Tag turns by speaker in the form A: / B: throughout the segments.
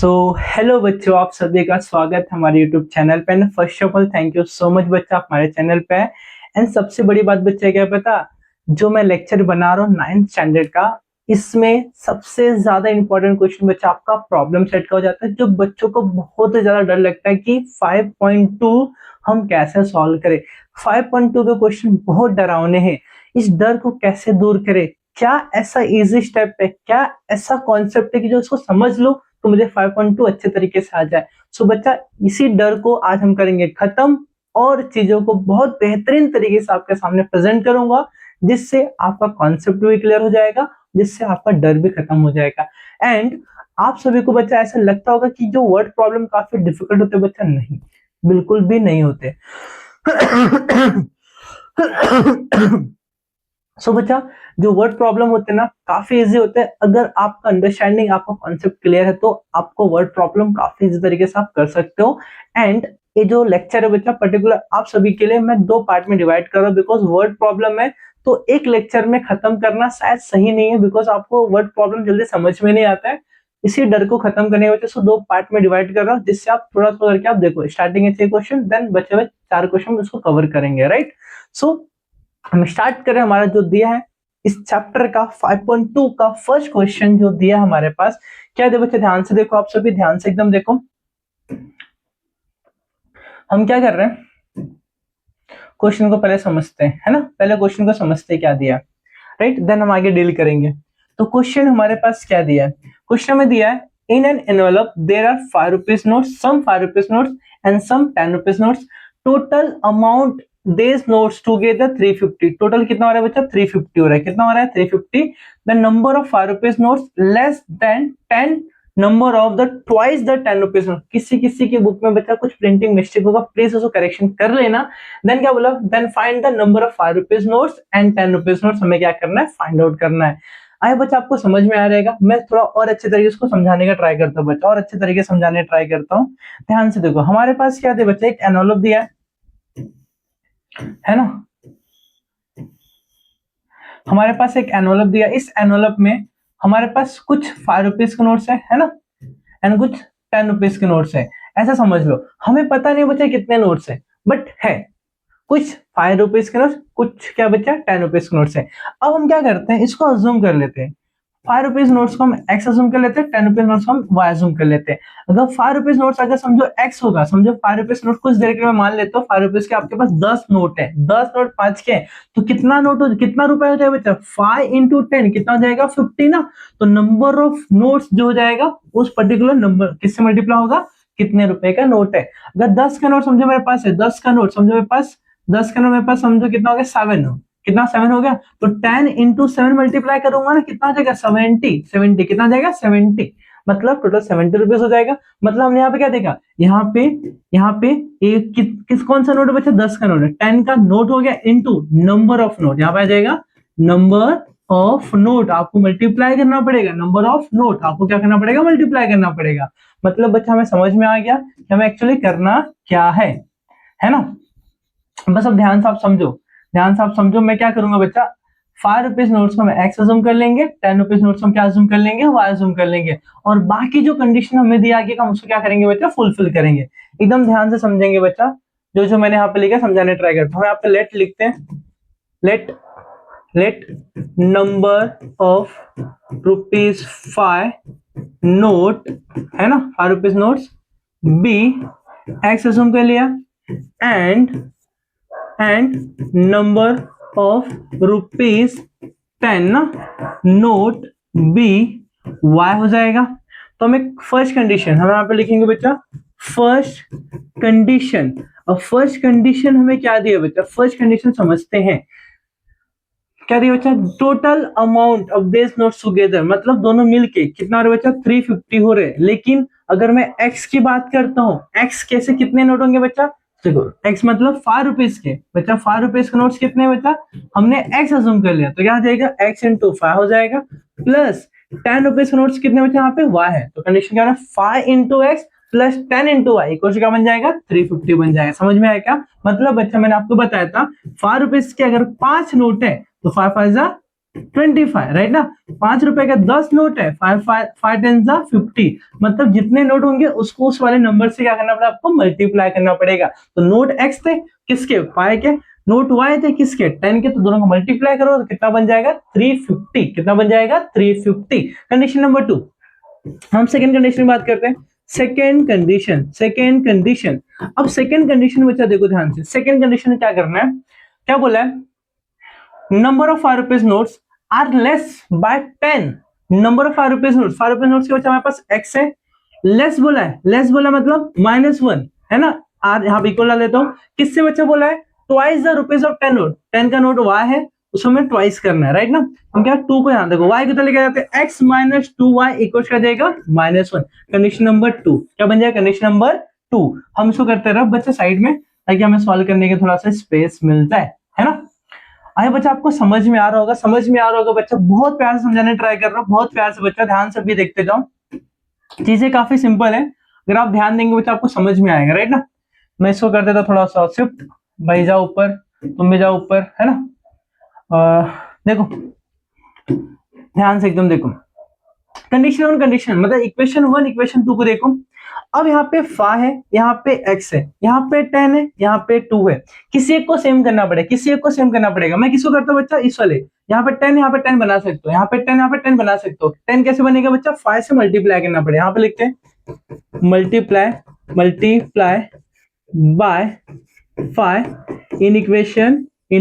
A: So hello बच्चों, आप सभी का स्वागत है हमारे यूट्यूब चैनल पे। And first of all thank you so much बच्चा, आप हमारे चैनल पे है। एंड सबसे बड़ी बात बच्चा क्या पता, जो मैं लेक्चर बना रहा हूँ 9th स्टैंडर्ड का, इसमें सबसे ज्यादा इंपॉर्टेंट क्वेश्चन बच्चा आपका प्रॉब्लम सेट का हो जाता है, जो बच्चों को बहुत ज्यादा डर लगता है कि 5.2 हम कैसे सॉल्व करें। 5.2 के क्वेश्चन बहुत डरावने हैं, इस डर को कैसे दूर करें, क्या ऐसा इजी स्टेप है, क्या ऐसा कॉन्सेप्ट है कि जो इसको समझ लो तो मुझे 5.2 अच्छे तरीके से आ जाए। सो बच्चा, इसी डर को आज हम करेंगे खत्म और चीजों को बहुत बेहतरीन तरीके से आपके सामने प्रेजेंट करूंगा, जिससे आपका कॉन्सेप्ट भी क्लियर हो जाएगा, जिससे आपका डर भी खत्म हो जाएगा। एंड आप सभी को बच्चा ऐसा लगता होगा कि जो वर्ड प्रॉब्लम काफी डिफिकल्ट होते, बच्चा नहीं, बिल्कुल भी नहीं होते। सो बच्चा, जो वर्ड प्रॉब्लम होते हैं ना काफी इजी होते हैं। अगर आपका अंडरस्टैंडिंग, आपका कॉन्सेप्ट क्लियर है तो आपको वर्ड प्रॉब्लम काफी इजी तरीके से आप कर सकते हो। एंड ये जो लेक्चर है बच्चा पर्टिकुलर आप सभी के लिए मैं 2 पार्ट में डिवाइड कर रहा हूँ, बिकॉज वर्ड प्रॉब्लम है तो एक लेक्चर में खत्म करना शायद सही नहीं है, बिकॉज आपको वर्ड प्रॉब्लम जल्दी समझ में नहीं आता है। इसी डर को खत्म करने के वजह से 2 पार्ट में डिवाइड कर रहा हूँ, जिससे आप थोड़ा थोड़ा करके आप देखो, स्टार्टिंग है 6 क्वेश्चन, देन बचे हुए 4 क्वेश्चन उसको कवर करेंगे, राइट। सो हम स्टार्ट करें। हमारा जो दिया है इस चैप्टर का 5.2 का फर्स्ट क्वेश्चन जो दिया हमारे पास, क्या है बच्चे, ध्यान से देखो, आप सभी ध्यान से एकदम देखो। हम क्या कर रहे हैं, क्वेश्चन को पहले समझते हैं, है ना, पहले क्वेश्चन को समझते हैं क्या दिया, राइट, देन हम आगे डील करेंगे। तो क्वेश्चन हमारे पास क्या दिया है, क्वेश्चन में दिया है in an envelope there are 5 rupees notes, some 5 rupees notes and some 10 rupees notes, total amount these notes together 350। Total कितना हो रहा है बच्चा, 350 हो रहा है। कितना हो रहा है, 350। The number of 5 rupees notes less than 10 number of the twice the 10 rupees note. किसी किसी की बुक में बच्चा कुछ प्रिंटिंग मिस्टेक होगा, प्लीज उसको करेक्शन कर लेना। देन क्या बोला, then find the number of 5 rupees notes and 10 rupees notes. हमें क्या करना है, फाइंड आउट करना है। आए बच्चा, आपको समझ में आ जाएगा। मैं थोड़ा और अच्छे तरीके से समझाने का ट्राई करता हूँ बच्चा, और अच्छे तरीके से समझाने ट्राई करता हूँ। ध्यान से देखो, हमारे पास क्या दिया बच्चा, एक एनवेलप दिया है ना, हमारे पास एक एनवेलप दिया। इस एनवेलप में हमारे पास कुछ 5 रुपीज के नोट्स है ना, एंड कुछ 10 रुपीज के नोट्स है। ऐसा समझ लो, हमें पता नहीं बच्चा कितने नोट्स है, बट है कुछ 5 रुपीज के नोट्स, कुछ क्या बच्चा 10 रुपीज के नोट्स है। अब हम क्या करते हैं, इसको अज्यूम कर लेते हैं। 5 रुपीज नोट्स को हम एक्स अज्यूम कर लेते हैं, 10 रुपीज नोट्स को हम वाई अज्यूम कर लेते हैं। अगर 5 रुपीज नोट्स अगर समझो एक्स होगा, समझो 5 रुपीज नोट कुछ देर के लिए मान लेते हो, 5 रुपीज के आपके पास 10 नोट है, 10 नोट 5 के, तो कितना नोट हो, कितना रुपए हो जाएगा बच्चा, 5 इंटू 10 कितना हो जाएगा, 50 ना। तो नंबर ऑफ नोट्स जो हो जाएगा उस पर्टिकुलर नंबर किससे मल्टीप्लाई होगा, कितने रुपए का नोट है। अगर 10 का नोट समझो मेरे पास है, 10 का नोट समझो मेरे पास, 10 का नोट मेरे पास समझो कितना हो गया, 7 हो, कितना 7 हो गया। तो 10 इंटू 7 मल्टीप्लाई करूंगा ना, कितना हो जाएगा, 70। 70 कितना जाएगा, 70, मतलब टोटल 70 रुपीज हो जाएगा। मतलब हमने यहाँ पे क्या देखा, यहाँ पे एक किस कौन सा नोट बचा, 10 का नोट है, 10 का नोट हो गया इंटू नंबर ऑफ नोट, यहाँ पे आ जाएगा नंबर ऑफ नोट। आपको मल्टीप्लाई करना पड़ेगा, नंबर ऑफ नोट आपको क्या करना पड़ेगा, मल्टीप्लाई करना पड़ेगा। मतलब बच्चा हमें समझ में आ गया कि हमें एक्चुअली करना क्या है ना। बस अब ध्यान से आप समझो, ध्यान से आप समझो। मैं क्या करूंगा बच्चा, 5 रुपीज नोट्स को हम एक्स अज्यूम कर लेंगे, 10 रुपीज नोट्स हम क्या अज्यूम कर लेंगे, वाई अज्यूम कर लेंगे, और बाकी जो कंडीशन हमें दिया गया हम उसको क्या करेंगे बच्चा, फुलफिल करेंगे। एकदम ध्यान से समझेंगे बच्चा, जो जो मैंने यहाँ पे लिखा समझाने ट्राई करता हूँ। यहाँ पे लेट लिखते हैं, let number of rupees 5 note, है ना, 5 rupees notes be x assume कर लिया, एंड नंबर ऑफ रुपीज 10 ना नोट बी वाई हो जाएगा। तो हमें फर्स्ट कंडीशन हम यहाँ पे लिखेंगे बच्चा, फर्स्ट कंडीशन। और फर्स्ट कंडीशन हमें क्या दिया बच्चा, फर्स्ट कंडीशन समझते हैं क्या दिया बच्चा, total amount of this notes together, मतलब दोनों मिलके कितना हो रहा है बच्चा, 350 हो रहे। लेकिन अगर मैं एक्स की बात करता हूँ, एक्स कैसे कितने नोट होंगे बच्चा, देखो एक्स मतलब 5 रुपीज के, बच्चा 5 रुपीज के नोट्स कितने बच्चा, हमने एक्स अज्यूम कर लिया, तो क्या हो जाएगा, एक्स इंटू 5 हो जाएगा, प्लस 10 रुपीज के नोट्स कितने बच्चा, यहाँ पे वाई है, तो कंडीशन क्या है, 5 into x plus 10 into y equal क्या बन जाएगा, 350 बन जाएगा। समझ में आया क्या, मतलब बच्चा मैंने आपको बताया था 5 रुपीज के अगर 5 नोट है तो 5 5 जा 25, राइट ना। 5 रुपए का 10 नोट है, 5 10 50, मतलब जितने नोट होंगे उसको उस वाले नंबर से क्या करना पड़ेगा, आपको मल्टीप्लाई करना पड़ेगा। तो नोट x थे किसके, 5 के, नोट y थे किसके, 10 के, तो दोनों को मल्टीप्लाई करो तो कितना बन जाएगा, 350। कितना बन जाएगा, 350। Condition number 2। हम सेकंड कंडीशन की बात करते हैं। Second condition. अब सेकंड कंडीशन बच्चा देखो ध्यान से, सेकंड कंडीशन में क्या करना है, क्या बोला है, number of 5 rupees notes are less by 10। Number of 5 rupees notes के बच्चा हमारे पास x है, लेस बोला है, लेस बोला मतलब -1 है ना, आर यहाँ पे इक्वल डाल देता हूँ। किससे बच्चा बोला है, twice the rupees of 10 note, 10 का नोट y है, उसको हमें ट्वाइस करना है, राइट ना। हम क्या 2 को यहाँ देखो, y कितना लेके जाते हैं, x माइनस 2y इक्वल कर जाएगा -1। कंडीशन नंबर 2 क्या बन जाएगा, कंडीशन नंबर 2। हम इसको करते रहो बच्चा साइड में, ताकि हमें सॉल्व करने के थोड़ा सा स्पेस मिलता है ना। आए बच्चा, आपको समझ में आ रहा होगा, बच्चा बहुत प्यार से समझाने ट्राई कर रहा हूँ, बहुत प्यार से बच्चा, ध्यान से भी देखते जाओ, चीजें काफी सिंपल है, अगर आप ध्यान देंगे बच्चा आपको समझ में आएगा, राइट ना। मैं इसको कर देता थोड़ा सा शिफ्ट, भाई जाओ ऊपर, तुम भी जाओ ऊपर, है ना। देखो ध्यान से एकदम देखो, कंडीशन मतलब इक्वेशन 1 इक्वेशन 2 को देखो। अब यहाँ पे फा है, यहाँ पे x है, यहाँ पे 10 है, यहाँ पे 2 है, किसी एक को सेम करना पड़ेगा, मैं किसको करता हूँ बच्चा, इस वाले, यहाँ पे 10 यहाँ पे 10 बना सकते हो, यहाँ पे 10 यहाँ पे 10 बना सकते हो। 10 कैसे बनेगा बच्चा, 5 से मल्टीप्लाई करना पड़ेगा, यहाँ पे लिखते हैं multiply by 5 in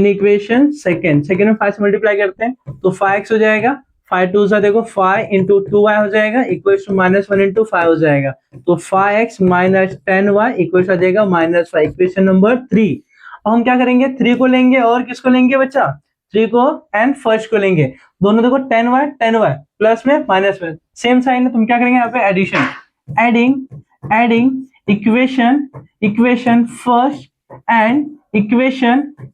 A: equation second में 5 से मल्टीप्लाई करते हैं तो 5x हो जाएगा, 5 2 सा देखो 5 इंटू 2y हो जाएगा इक्वल टू -1 इंटू 5 हो जाएगा, तो 5x माइनस 10y इक्वल हो जाएगा -5। Equation number 3। अब हम क्या करेंगे, 3 को लेंगे और किसको लेंगे बच्चा, 3 को एंड फर्स्ट को लेंगे, दोनों देखो 10y प्लस में माइनस में सेम साइन है, तुम क्या करेंगे यहाँ पे addition, adding equation first and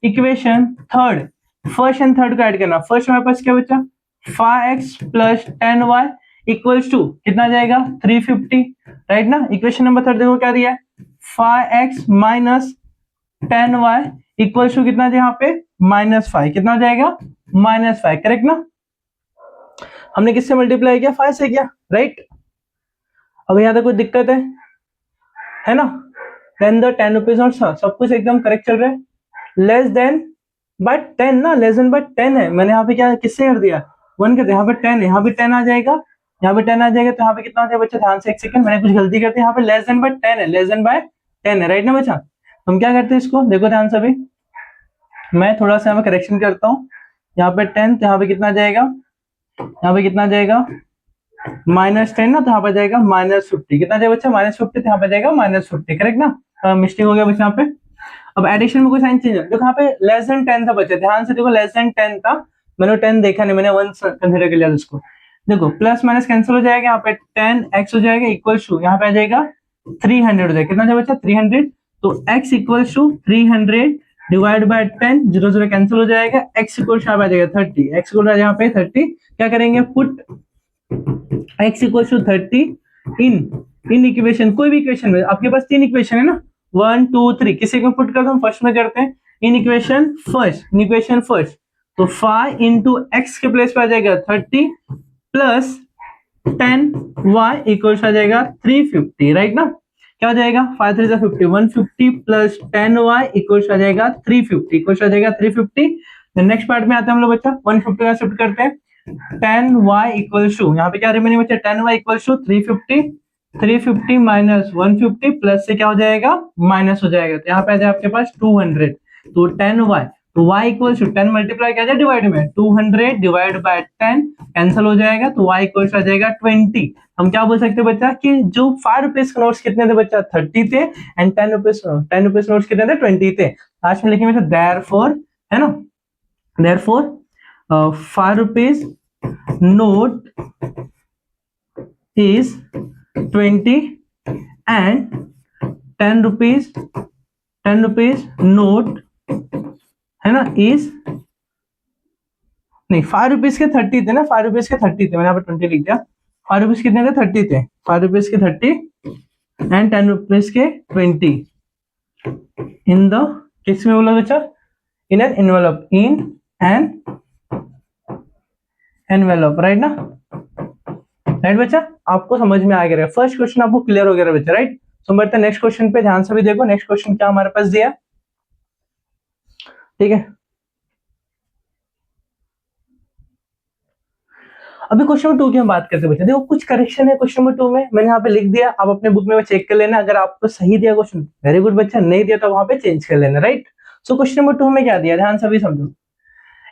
A: equation third, first and third को ऐड करना। फर्स्ट हमारे पास क्या बच्चा, 5x plus 10y equals to कितना जाएगा, 350, राइट ना। इक्वेशन नंबर थर्ड देखो क्या दिया है, 5x minus 10y equals to कितना यहाँ पे -5, कितना जाएगा -5, करेक्ट ना। हमने किससे मल्टीप्लाई किया, 5 से किया, राइट। अब यहाँ तक कोई दिक्कत है ना, देन द 10 रुपीज और सब कुछ एकदम करेक्ट चल रहा है, लेस देन बाय 10 ना, लेस देन बाय 10 है, मैंने यहाँ पे क्या किससे कर दिया, 1 कर दिया, यहाँ पे 10 है, यहाँ पे 10 आ जाएगा, यहाँ पे 10 आ जाएगा, तो यहाँ पे कितना आ जाएगा बच्चा, ध्यान से एक सेकंड, मैंने कुछ गलती कर दी, यहाँ पे लेस देन बाय 10 है, लेस देन बाय 10 है, राइट ना बच्चा। हम क्या करते हैं इसको, देखो ध्यान से भी, मैं थोड़ा सा यहाँ पे करेक्शन करता हूँ, यहाँ पे 10, तो यहाँ पे कितना जाएगा, यहाँ पे कितना जाएगा -10 ना, तो यहाँ पे जाएगा -50, कितना जाएगा बच्चा -50, तो यहाँ पे जाएगा -50, करेक्ट ना। मिस्टेक हो गया बच्चा यहाँ पे। अब एडिशन में कोई साइन चेंज है, देखो यहाँ पे लेस देन 10 था बच्चा, ध्यान से देखो, लेस देन 10 था, मैंने 10 देखा नहीं, मैंने 1 कंसीडर कर लिया उसको। देखो प्लस माइनस कैंसिल हो जाएगा, यहाँ पे 10x हो जाएगा इक्वल टू, यहाँ पे आ जाएगा 300 हो जाएगा, कितना जाएगा बच्चा 300, तो x equal to 300 divide by 10, 0 0 cancel हो जाएगा, x इक्वल टू आ जाएगा 30, x इक्वल यहाँ पे 30, क्या करेंगे put x equal to 30 in equation, कोई भी इक्वेशन में, आपके पास 3 इक्वेशन है ना, 1 2 3, किसी को पुट करता हूँ, फर्स्ट में करते हैं इन इक्वेशन फर्स्ट, तो 5 इंटू एक्स के प्लेस पे आ जाएगा 30 प्लस 10y इक्वल आ जाएगा 350, राइट ना। क्या हो जाएगा 5 3 50, 150 प्लस 10y इक्वल आ जाएगा 350, इक्वल आ जाएगा 350। नेक्स्ट पार्ट में आते हैं हम लोग बच्चा, 150 का शिफ्ट करते हैं, 10y इक्वल टू, यहाँ पे क्या रिमेनिंग बच्चा 10y equal to 350 minus 150 plus से क्या हो जाएगा माइनस हो जाएगा, तो यहाँ पे आ जाए आपके पास 200, तो 10y, तो y इक्वल टू 10 मल्टीप्लाई क्या जाए डिवाइड में, 200 डिवाइड बाय 10 कैंसिल हो जाएगा, तो y इक्वल टू आ जाएगा 20। हम क्या बोल सकते हैं बच्चा कि जो 5 रुपीज के नोट्स कितने थे बच्चा 30 थे, एंड 10 रुपीज नोट्स कितने थे 20 थे। लास्ट में लिखेंगे देयरफॉर, है ना, therefore 5 rupees note is 20 and 10 rupees note है ना इज, नहीं 5 रुपीज के 30 थे ना, 5 रुपीज के 30 थे, मैंने यहाँ पे 20 लिख दिया, 5 रुपीज कितने थे 30 थे, 5 रुपीज के 30 एंड 10 रुपीज के 20 इन द, किस में बोला बच्चा, इन an envelope, in an envelope, right ना, राइट बच्चा, आपको समझ में आ गया, फर्स्ट क्वेश्चन आपको क्लियर हो गया बच्चा, राइट। सो बढ़ते हैं नेक्स्ट क्वेश्चन पे, ध्यान से भी देखो नेक्स्ट क्वेश्चन क्या हमारे पास दिया, ठीक है। अभी क्वेश्चन नंबर 2 की हम बात करते हैं बच्चे, देखो कुछ करेक्शन है क्वेश्चन नंबर 2 में, मैंने यहाँ पे लिख दिया, आप अपने बुक में चेक कर लेना, अगर आपको सही दिया क्वेश्चन वेरी गुड बच्चा, नहीं दिया तो वहां पे चेंज कर लेना, राइट। सो क्वेश्चन नंबर 2 में क्या दिया, ध्यान से भी समझो,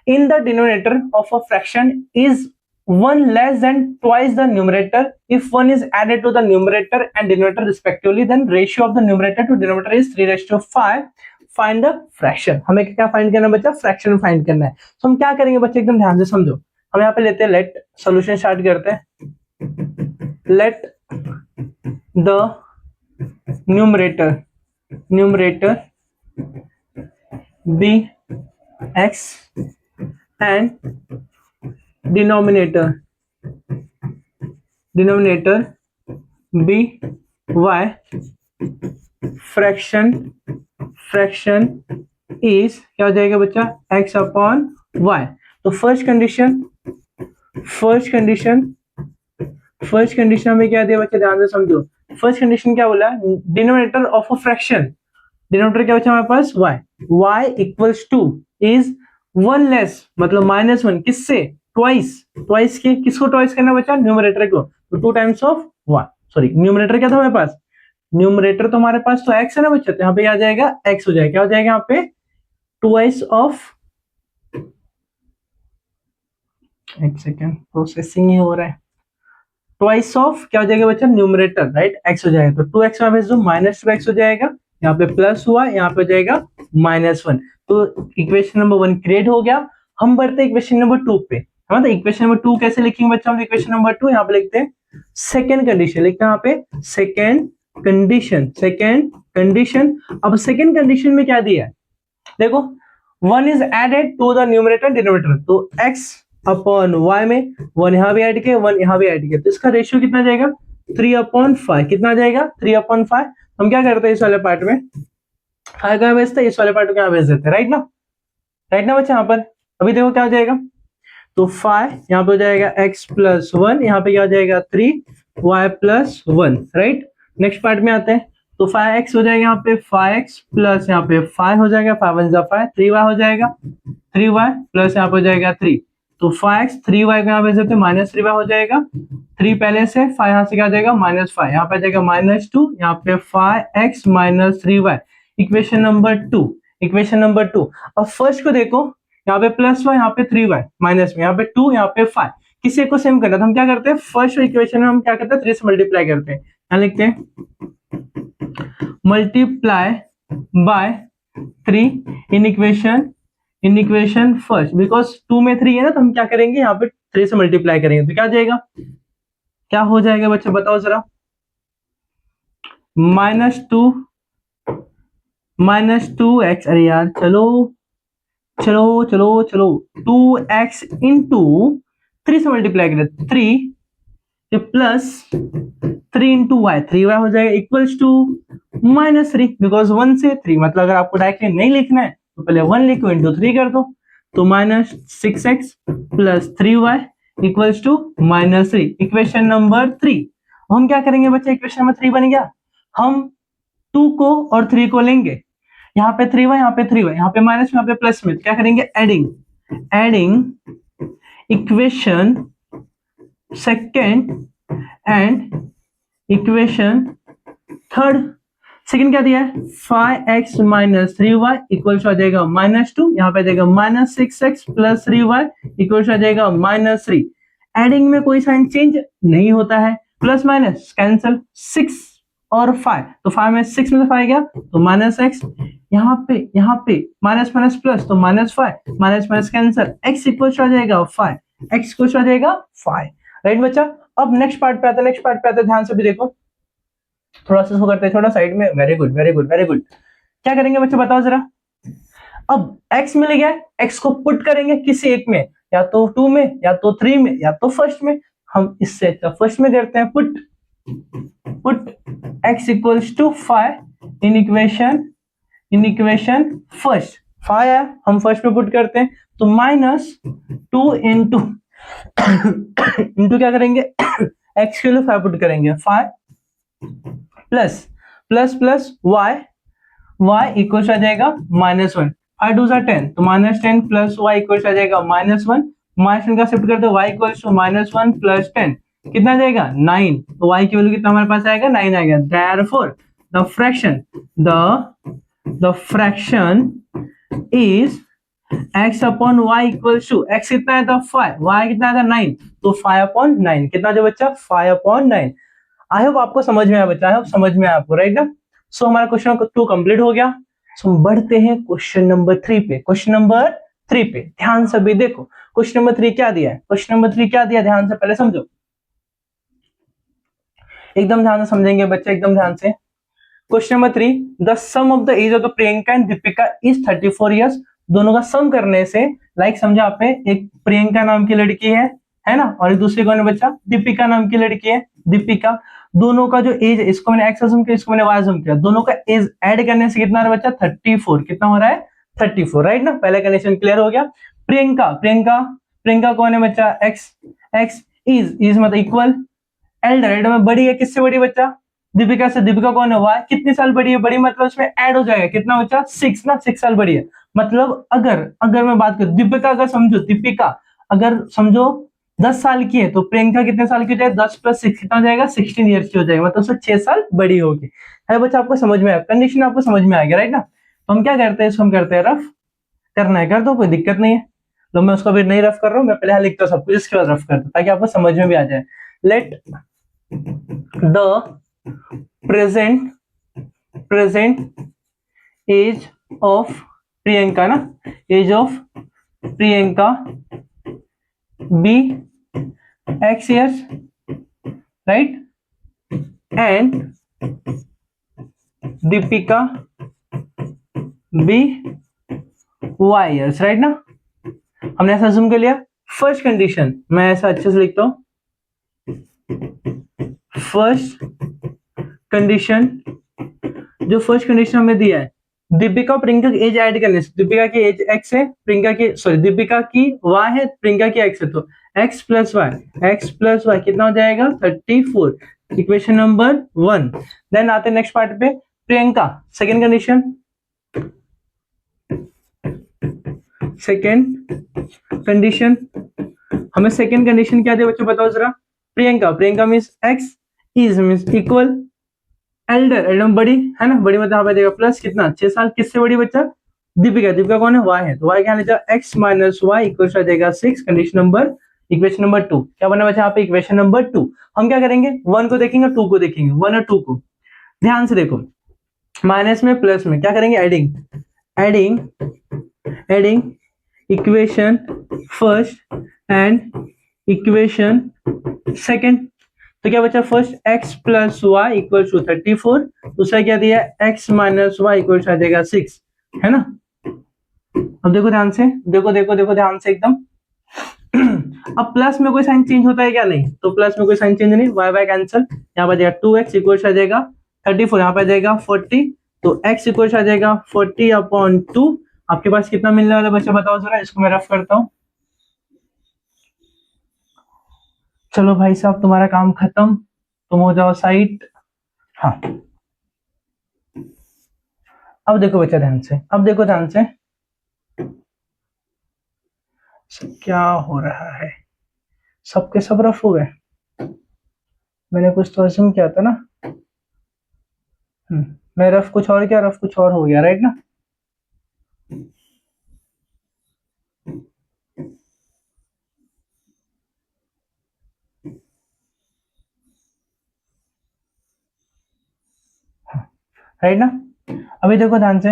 A: in the denominator of a fraction is one less than twice the numerator if one is added to the numerator and denominator respectively, then ratio of the numerator to denominator is 3:5, find the fraction। हमें क्या find करना है बच्चा, fraction find करना है। तो हम क्या करेंगे बच्चे, एकदम ध्यान से समझो, हम यहाँ पे लेते हैं लेट, सॉल्यूशन स्टार्ट करते हैं, let the numerator be x and denominator be y, fraction is क्या हो जाएगा बच्चा, x अपॉन y। तो फर्स्ट कंडीशन हमें क्या दिया बच्चा, ध्यान से समझो, फर्स्ट कंडीशन क्या बोला, denominator of a fraction, denominator क्या बच्चा हमारे पास y equals two is one less, मतलब -1 किससे, ट्वाइस के, किसको ट्वाइस करना बच्चा, न्यूमरेटर को, तो 2 times of y, sorry numerator क्या था हमारे पास, न्यूमरेटर तो हमारे पास तो x है ना बच्चा, तो यहाँ पे क्या आ जाएगा, x हो जाएगा, क्या हो जाएगा यहाँ पे, ट्वाइस ऑफ, एक सेकेंड प्रोसेसिंग ही हो रहा है, ट्वाइस ऑफ क्या हो जाएगा बच्चा, न्यूमरेटर, राइट, x हो जाएगा, तो 2x में भेज दो, -2x हो जाएगा, यहाँ पे प्लस हुआ, यहाँ पे हो जाएगा -1, तो इक्वेशन नंबर 1 क्रिएट हो गया। हम बढ़ते इक्वेशन नंबर 2 पे, तो इक्वेशन नंबर 2 कैसे लिखेंगे बच्चा, हम इक्वेशन नंबर 2 यहाँ पे लिखते हैं सेकेंड कंडीशन, लिखते हैं यहाँ पे सेकेंड कंडीशन। अब सेकेंड कंडीशन में क्या दिया है, देखो 1 is added to the numerator denominator, तो x अपॉन y में 1 यहाँ भी ऐड किया, 1 यहाँ भी ऐड किया, तो इसका रेशियो कितना जाएगा, 3/5, कितना आ जाएगा 3/5। हम क्या करते हैं इस वाले पार्ट में, कहाँ भेजते हैं, इस वाले पार्ट को क्या भेज देते हैं, राइट ना बच्चा, यहाँ पर अभी देखो क्या हो जाएगा, तो 5 यहाँ पे हो जाएगा x प्लस 1, यहाँ पे क्या हो जाएगा 3y plus 1, right. Next part में आते हैं, तो 5x हो जाएगा यहाँ पे 5x प्लस यहाँ पे 5 हो जाएगा, 5 1 जा 5, 3y हो जाएगा, 3y प्लस यहाँ पे हो जाएगा 3, तो 5x 3y को यहाँ भेज देते हैं, -3y हो जाएगा, 3 पहले से, 5 यहाँ से क्या आ जाएगा -5, यहाँ पे आ जाएगा -2, यहाँ पे 5x - 3y, इक्वेशन नंबर 2। अब फर्स्ट को देखो, यहाँ पे +y, यहाँ पे 3y, माइनस में यहाँ पे 2, यहाँ पे 5, किसी को सेम करना, तो हम क्या करते हैं, फर्स्ट इक्वेशन में हम क्या करते हैं, 3 से मल्टीप्लाई करते हैं, यहाँ लिखते हैं multiply by 3 in equation first, because 2 में 3 है ना, तो हम क्या करेंगे, यहाँ पे 3 से मल्टीप्लाई करेंगे, तो क्या जाएगा, क्या हो जाएगा बच्चे बताओ जरा, -2x, अरे यार चलो 2x इंटू 3 से मल्टीप्लाई करें, 3 प्लस 3 इंटू वाई, 3y हो जाएगा इक्वल्स टू -3, बिकॉज 1 से 3, मतलब अगर आपको डायरेक्टली नहीं लिखना है तो पहले 1 लिखो इंटू 3 कर दो, तो -6x plus 3y equals to -3, equation number 3। हम क्या करेंगे बच्चे, इक्वेशन नंबर 3 बन गया, हम 2 को और 3 को लेंगे, यहाँ पे 3y, यहाँ पे 3y, यहाँ पे माइनस में, यहाँ पे प्लस में, क्या करेंगे, adding equation second and equation third. Second क्या दिया है, 5x - 3y इक्वल्स आ जाएगा -2, यहाँ पे आ जाएगा -6x प्लस 3y इक्वल्स आ जाएगा -3। एडिंग में कोई साइन चेंज नहीं होता है, प्लस माइनस कैंसल, 6 और 5, तो 5 में 6 में से 5 गया, तो -x, यहाँ पे माइनस प्लस, तो -5, माइनस कैंसल, x इक्वल्स आ जाएगा 5, x इक्वल्स आ जाएगा 5, राइट बच्चा। अब नेक्स्ट पार्ट पे आता है, ध्यान से भी देखो, थोड़ा सा इसको करते हैं थोड़ा साइड में, वेरी गुड। क्या करेंगे बच्चे बताओ जरा, अब x मिल गया, x को पुट करेंगे किसी एक में, या तो 2 में, या तो 3 में, या तो फर्स्ट में, हम इससे फर्स्ट में करते हैं, put x equals to 5 in equation first, 5 है, हम फर्स्ट में पुट करते हैं, तो -2 इंटू इंटू क्या करेंगे, एक्स के लिए 5 पुट करेंगे, 5 plus plus plus y, y equal आ जाएगा -1, 5 2 10, तो -10 प्लस वाई इक्वल आ जाएगा -1, -1 का शिफ्ट करते वाई इक्वल टू -1 प्लस 10 कितना आ जाएगा 9, तो वाई की वैल्यू कितना हमारे पास आएगा 9 आएगा। Therefore the fraction is x upon y equals to x कितना है था 5, y कितना था 9, तो 5 अपॉन 9 कितना जो बच्चा 5 अपॉन 9। आई होप आपको समझ में आया बच्चा, आई होप समझ में आया आपको, राइट ना। सो हमारा क्वेश्चन 2 कंप्लीट हो गया। सो बढ़ते हैं क्वेश्चन नंबर 3 पे। क्वेश्चन नंबर 3 पे ध्यान से भी देखो, क्वेश्चन नंबर 3 क्या दिया है, क्वेश्चन नंबर 3 क्या दिया, ध्यान से पहले समझो, एकदम ध्यान से समझेंगे बच्चे, एकदम ध्यान से। Question number 3, the sum of the age of the Priyanka and Deepika is 34 years. दोनों का सम करने से, लाइक समझा आपने, एक प्रियंका नाम की लड़की है ना, और एक दूसरी कौन है बच्चा, दीपिका नाम की लड़की है, दीपिका। दोनों का जो एज, इसको मैंने एक्स अज्यूम किया, इसको मैंने वाई अज्यूम किया, दोनों का एज ऐड करने से कितना आ रहा है बच्चा 34, कितना हो रहा है 34, राइट ना। पहला कंडीशन क्लियर हो गया। प्रियंका प्रियंका प्रियंका कौन है बच्चा, एक्स, एक्स इज मतलब इक्वल, एल्डर, एल्डर में बड़ी है, किससे बड़ी बच्चा, दीपिका से। दीपिका कौन है, वाई, कितने साल बड़ी है, बड़ी मतलब उसमें ऐड हो जाएगा कितना बच्चा 6 ना, 6 साल बड़ी है। मतलब अगर अगर मैं बात करूं दीपिका, अगर समझो दीपिका अगर समझो 10 साल की है, तो प्रियंका कितने साल की हो जाएगा, 10 + 6 कितना हो जाएगा 16 ईयर्स की हो जाएगा, मतलब उससे 6 साल बड़ी होगी। है बच्चा, आपको समझ में आया, कंडीशन आपको समझ में आ गया, राइट ना। तो हम क्या करते हैं, इसको हम करते हैं रफ, करना है कर दो, कोई दिक्कत नहीं है। तो मैं उसको अभी नहीं रफ कर रहा हूँ, मैं पहले यहाँ लिखता हूँ सब कुछ, इसके बाद रफ करता हूँ ताकि आपको समझ में भी आ जाए। Let the present age of Priyanka ना, age of Priyanka be x years, right, and Deepika be y years, right ना। हमने ऐसा अज्यूम कर लिया। फर्स्ट कंडीशन मैं ऐसा अच्छे से लिखता हूं, फर्स्ट कंडीशन, जो फर्स्ट कंडीशन हमें दिया है, दीपिका प्रियंका की एज ऐड करने से, दीपिका की एज x है, प्रियंका की सॉरी दीपिका की y है, प्रियंका की x है, तो x + y कितना हो जाएगा 34, इक्वेशन नंबर 1। देन आते हैं नेक्स्ट पार्ट पे, प्रियंका, सेकंड कंडीशन, हमें सेकंड कंडीशन क्या दे बच्चों बताओ जरा। Priyanka means x is means equal, Elder, Elder बड़ी है ना, बड़ी मतलब यहाँ पे देगा प्लस कितना 6 साल, किससे बड़ी बच्चा, दीपिका कौन है, y है, तो y क्या लेता है x - y इक्वल आ जाएगा 6, कंडीशन नंबर, इक्वेशन नंबर 2 क्या बना बच्चा यहाँ पे, इक्वेशन नंबर 2। हम क्या करेंगे 1 को देखेंगे 2 को देखेंगे, 1 और 2 को ध्यान से देखो, माइनस में प्लस में क्या करेंगे, adding equation first and equation second. तो क्या बचा first x + y equal to 34, दूसरा क्या दिया x - y इक्वल आ जाएगा 6, है ना। अब देखो ध्यान से, देखो ध्यान से एकदम। अब प्लस में कोई साइन चेंज होता है क्या, नहीं, तो प्लस में कोई साइन चेंज नहीं, y कैंसिल, यहाँ पर जाएगा 2x इक्वल आ जाएगा 34, यहाँ पर जाएगा 40, तो x इक्वल आ जाएगा 40/2। आपके पास कितना मिलने वाला बच्चा बताओ जरा, इसको मैं रफ करता हूँ। चलो भाई साहब तुम्हारा काम खत्म, तुम हो जाओ साइड। हाँ अब देखो बच्चा ध्यान से, अब देखो ध्यान से, क्या हो रहा है, सबके सब रफ हो गए, मैंने कुछ तो असम किया था ना, मैं रफ कुछ और किया, रफ कुछ और हो गया, राइट ना। राइट ना। अभी देखो ध्यान से,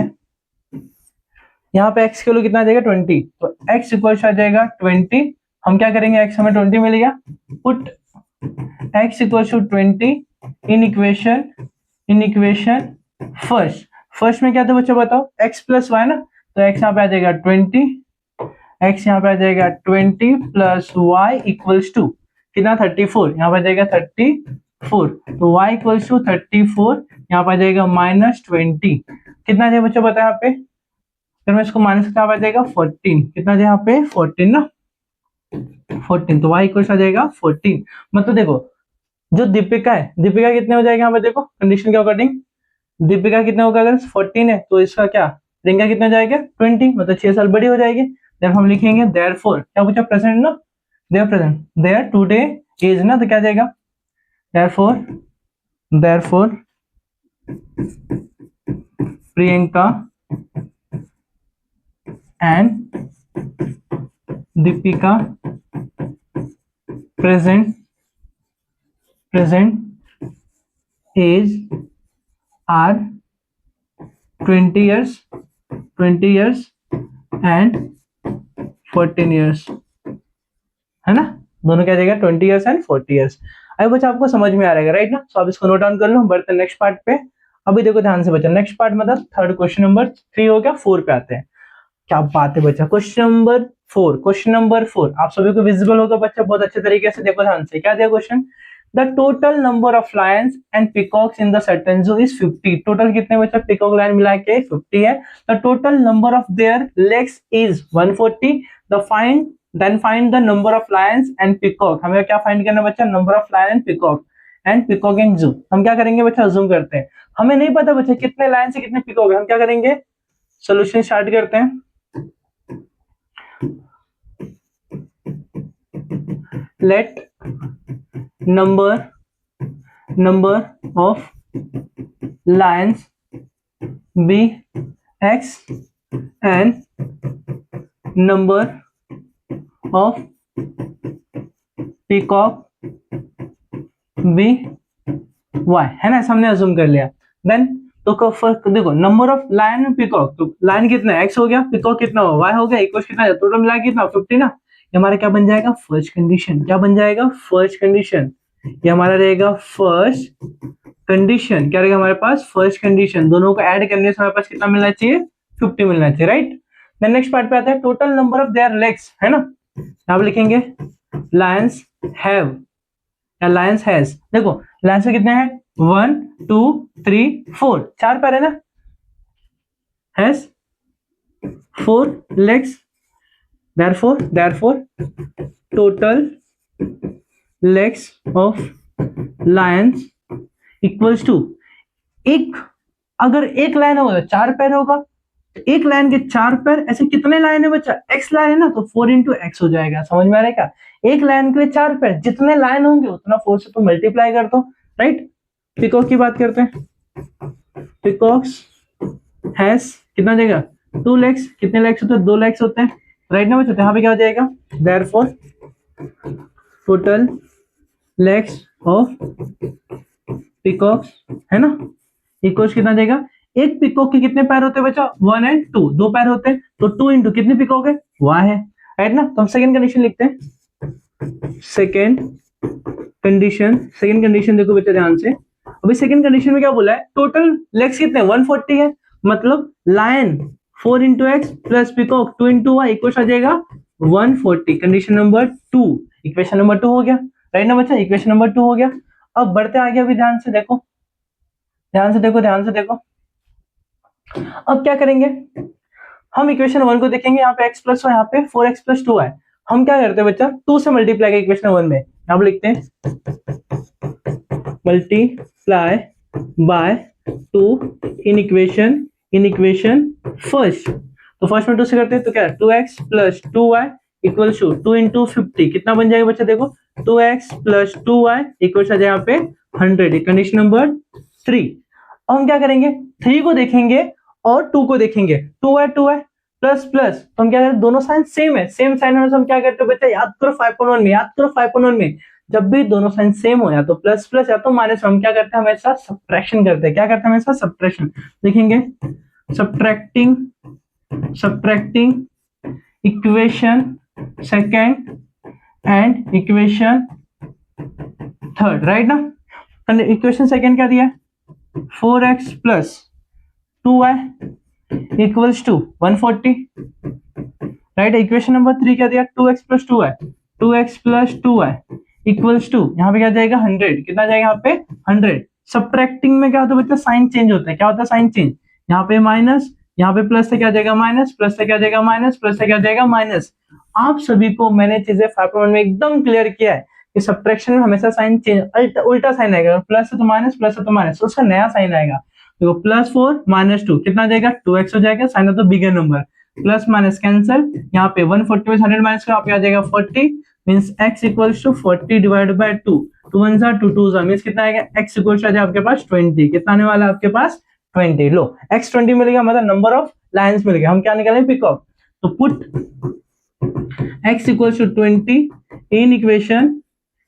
A: यहाँ पे x के लिए कितना जाएगा 20, तो x इक्वल आ जाएगा 20। हम क्या करेंगे, x हमें 20 मिल गया, put x equal to 20 in equation first में क्या था बच्चों बताओ, x + y ना, तो x यहाँ पे आ जाएगा 20, x यहाँ पे आ जाएगा 20 + y इक्वल्स टू कितना 34, यहाँ पे आ जाएगा 34, तो y इक्वल्स टू 34, यहाँ पे आ जाएगा -20, कितना है बच्चों बताया यहाँ पे, फिर मैं इसको माइनस क्या आ जाएगा 14, कितना है यहाँ पे 14 ना। 14, तो y इक्वल आ जाएगा 14। मतलब देखो जो दीपिका है, दीपिका कितने हो जाएगा यहाँ पे, देखो कंडीशन के अकॉर्डिंग दीपिका कितने होगा, अगर 14 है तो इसका क्या प्रियंका कितना हो जाएगा 20, मतलब 6 साल बड़ी हो जाएगी। देयर हम लिखेंगे देयरफॉर, क्या पूछा प्रेजेंट ना, there present, there today is ना, तो क्या जाएगा therefore, therefore Priyanka and Deepika present age are 20 years and 14 years, है ना, दोनों क्या जाएगा 20 years एंड 40 years। अभी बच्चा आपको समझ में आ रहेगा राइट ना, तो आप इसको नोट डाउन कर लो, बढ़ते नेक्स्ट पार्ट पे। अभी देखो ध्यान से बच्चा, नेक्स्ट पार्ट मतलब थर्ड क्वेश्चन नंबर 3 हो गया, 4 पे आते हैं। क्या बात है बच्चा, क्वेश्चन नंबर 4, क्वेश्चन नंबर 4 आप सभी को विजिबल होगा बच्चा, बहुत अच्छे तरीके से देखो ध्यान से। क्या दिया question, the total number of lions and peacocks in the certain zoo is 50। Total कितने बच्चा पिकॉक लाइन मिला के 50 है। The total number of their legs is 140। Then find the number of lions and peacock. हमें क्या find करना बच्चा, number of lion and peacock in zoo. हम क्या करेंगे बच्चा, अज्यूम करते हैं, हमें नहीं पता बच्चा कितने लायन से कितने पिकॉक है, हम क्या करेंगे सोल्यूशन स्टार्ट करते हैं। Let number of lions be x and number of peacock be y, है ना, हमने अज्यूम कर लिया। देन तो फर्स्ट देखो number of lion and peacock, तो लायन कितना है x हो गया, पिकॉक कितना हो y हो गया, इक्वल कितना है, टोटल मिला कितना 50 ना। ये हमारा क्या बन जाएगा फर्स्ट कंडीशन, क्या बन जाएगा फर्स्ट कंडीशन, ये हमारा रहेगा फर्स्ट कंडीशन। क्या रहेगा हमारे पास फर्स्ट कंडीशन, दोनों को ऐड करने से हमारे पास कितना मिलना चाहिए 50 मिलना चाहिए राइट। देन नेक्स्ट पार्ट पे आता है total number of their legs, है ना, यहाँ पे लिखेंगे लायंस हैव या लायंस हैज। देखो लायंस में कितने हैं 1 2 3 4, 4 पैर है ना, has 4 legs, therefore total legs of lions equals to, एक अगर एक लाइन होगा तो 4 पैर होगा, तो एक लाइन के 4 पैर, ऐसे कितने लाइन है बच्चा x लाइन है ना, तो 4 इंटू एक्स हो जाएगा। समझ में आ रहा है क्या, एक लाइन के लिए 4 पैर, जितने लाइन होंगे उतना 4 से तो मल्टीप्लाई कर दो राइट। पिकॉक की बात करते हैं, पिकॉक्स हैज कितना देगा 2 लेग्स, कितने लेग्स होते हैं 2 लेग्स होते हैं राइट ना बच्चों, यहाँ पे क्या हो जाएगा therefore total legs of peacocks, है ना, इक्वल्स कितना देगा, एक पिकॉक के कितने पैर होते हैं बच्चा 1 एंड 2, 2 पैर होते हैं, तो 2 इंटू कितने पिकॉक है y है राइट ना। तो हम सेकंड कंडीशन लिखते हैं, सेकंड कंडीशन देखो बच्चा ध्यान से। अभी सेकंड कंडीशन में क्या बोला है, टोटल लेग्स कितने 140 है, मतलब lion 4 into x plus peacock 2 into y equal आ जाएगा 140। कंडीशन नंबर 2, इक्वेशन नंबर 2 हो गया राइट ना बच्चा, इक्वेशन नंबर 2 हो गया। अब बढ़ते आगे, अभी ध्यान से देखो, ध्यान से देखो। अब क्या करेंगे, हम इक्वेशन 1 को देखेंगे, यहाँ पे x प्लस यहाँ पे 4x प्लस 2 है। हम क्या करते हैं बच्चा 2 से मल्टीप्लाई करें इक्वेशन 1 में, यहाँ पे लिखते हैं multiply by 2 in equation first. तो फर्स्ट में 2 से करते हैं तो क्या 2x plus 2y equal to 2 into 50, कितना बन जाएगा बच्चा देखो 2x प्लस 2y इक्वल आ जाए यहाँ पे 100, कंडीशन नंबर 3। अब हम क्या करेंगे 3 को देखेंगे और 2 को देखेंगे, 2y प्लस प्लस, तो हम क्या करें दोनों साइन सेम है, सेम साइन होने से हम क्या करते हैं बच्चा याद करो 5.1 में, याद करो 5.1 में जब भी दोनों साइन सेम हो या तो प्लस प्लस या तो माइनस, हम क्या करते हैं हमेशा सब्ट्रैक्शन करते हैं। क्या करते हैं हमेशा सब्ट्रैक्शन, देखेंगे subtracting equation second and equation third right ना। इक्वेशन सेकेंड क्या दिया 4x plus 2y equals to 140 right. Equation number 3 क्या दिया 2x plus 2y equals to यहाँ पे क्या जाएगा 100, कितना जाएगा यहाँ पे 100। सब्ट्रैक्टिंग में क्या होता है बच्चा साइन चेंज होता है, क्या होता है साइन चेंज, यहाँ पे माइनस यहाँ पे प्लस से क्या जाएगा माइनस, प्लस से क्या जाएगा माइनस, प्लस से क्या जाएगा माइनस। आप सभी को मैंने चीजें 5.1 में एकदम क्लियर किया है कि सब्ट्रैक्शन में हमेशा साइन चेंज, उल्टा साइन आएगा, प्लस है तो माइनस, प्लस है तो माइनस, तो उसका नया साइन आएगा। देखो +4 -2 कितना जाएगा 2x हो जाएगा, sign of the bigger number, plus minus cancel, यहाँ पे 140 में 100 माइनस करो, आप आ जाएगा 40, means x equals to 40 divided by 2, 2 1 2 2 means कितना आएगा, x इक्वल्स टू आपके पास 20, कितना आने वाला है आपके पास 20। लो x 20 मिल गया, मतलब नंबर ऑफ लायंस मिल गया, हम क्या निकालें पिकॉक, तो put x equals to 20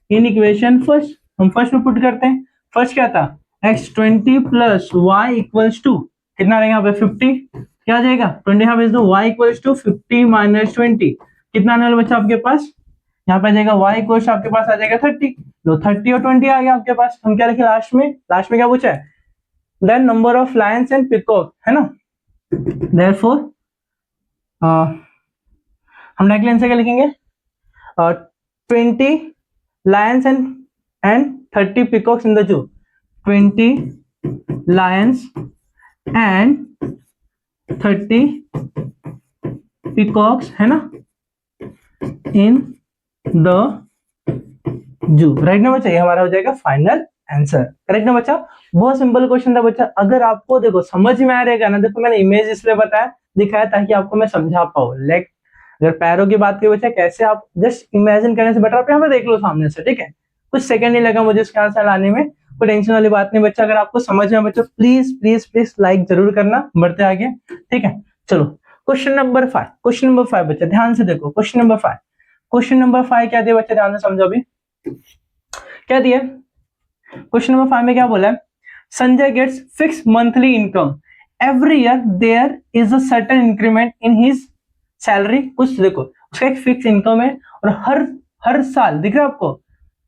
A: in equation first, हम फर्स्ट में पुट करते हैं। फर्स्ट क्या था x20 plus y equals to कितना रहेगा यहाँ पे 50, क्या आ जाएगा 20, यहाँ पे y इक्वल्स टू 50 माइनस 20, कितना आने वाला बच्चा आपके पास, यहाँ पे आ जाएगा y इक्वल्स आपके पास आ जाएगा 30। लो 30 और 20 आ गया आपके पास, हम क्या लिखे लास्ट में क्या पूछा है, then number of lions and peacock, है ना। देयरफॉर हम डायरेक्टली आंसर क्या लिखेंगे, 20 lions and 30 peacocks in the zoo, 20 lions and 30 peacocks है ना in the zoo, राइट ना बच्चा, ये हमारा हो जाएगा फाइनल आंसर, करेक्ट ना बच्चा। बहुत सिंपल क्वेश्चन था बच्चा, अगर आपको देखो समझ में आ रहेगा ना, देखो मैंने इमेज इसलिए दिखाया ताकि आपको मैं समझा पाऊँ। लाइक अगर पैरों की बात करें बच्चा, कैसे आप जस्ट इमेजिन करने से बेटर आप यहाँ पे देख लो सामने से, ठीक है, कुछ सेकंड नहीं लगा मुझे इसका आंसर लाने में, कोई टेंशन वाली बात नहीं बच्चा। अगर आपको समझ में बच्चा प्लीज प्लीज प्लीज लाइक जरूर करना, बढ़ते आगे, ठीक है। चलो क्वेश्चन नंबर 5 बच्चा ध्यान से देखो, क्वेश्चन नंबर 5 क्या दिया बच्चा, ध्यान से समझो। अभी क्या दिया क्वेश्चन नंबर 5 में, क्या बोला है, Sanjay gets fix monthly income, every year there is a certain increment in his salary. कुछ देखो उसका एक फिक्स इनकम है और हर साल दिख रहा है आपको,